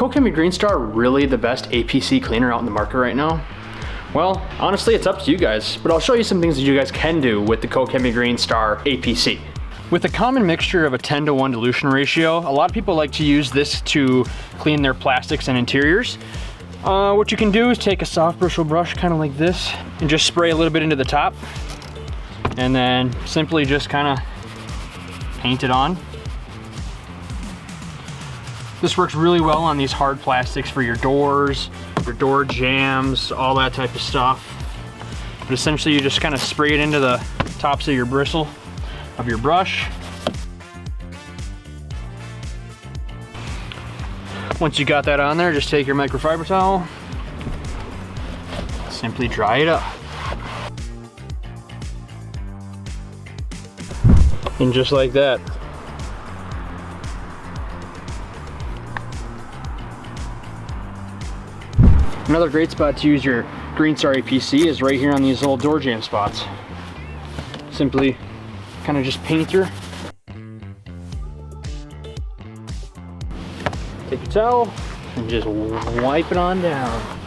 Koch Chemie Green Star really the best APC cleaner out in the market right now? Well, honestly, it's up to you guys, but I'll show you some things that you guys can do with the Koch Chemie Green Star APC. With a common mixture of a 10:1 dilution ratio, a lot of people like to use this to clean their plastics and interiors. What you can do is take a soft bristle brush, kind of like this, and just spray a little bit into the top, and then simply just kind of paint it on. This works really well on these hard plastics for your doors, your door jambs, all that type of stuff. But essentially you just kind of spray it into the tops of your bristle of your brush. Once you got that on there, just take your microfiber towel, simply dry it up. And just like that. Another great spot to use your Green Star APC is right here on these little door jamb spots. Simply kind of just paint her. Take your towel and just wipe it on down.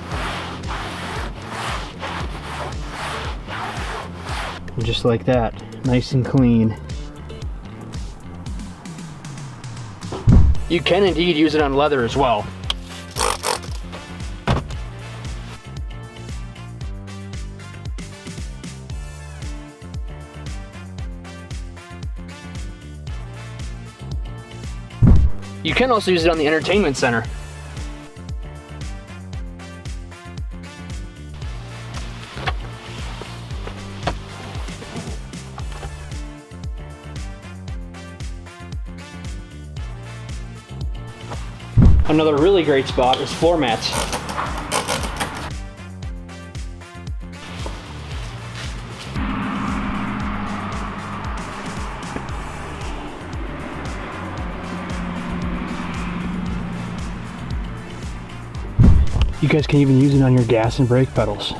And just like that, nice and clean. You can indeed use it on leather as well. You can also use it on the entertainment center. Another really great spot is floor mats. You guys can even use it on your gas and brake pedals.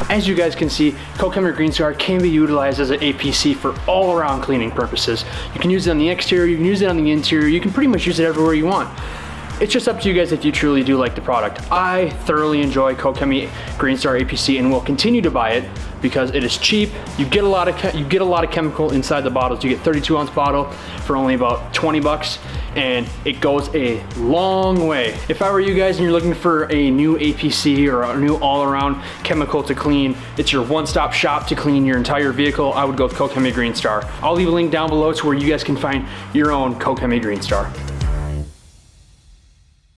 As you guys can see, Koch Chemie Green Star can be utilized as an APC for all around cleaning purposes. You can use it on the exterior, you can use it on the interior, you can pretty much use it everywhere you want. It's just up to you guys if you truly do like the product. I thoroughly enjoy Koch Chemie Green Star APC and will continue to buy it because it is cheap. You get a lot of chemical inside the bottles. You get 32-ounce bottle for only about 20 bucks, and it goes a long way. If I were you guys and you're looking for a new APC or a new all-around chemical to clean, it's your one-stop shop to clean your entire vehicle, I would go with Koch Chemie Green Star. I'll leave a link down below to where you guys can find your own Koch Chemie Green Star.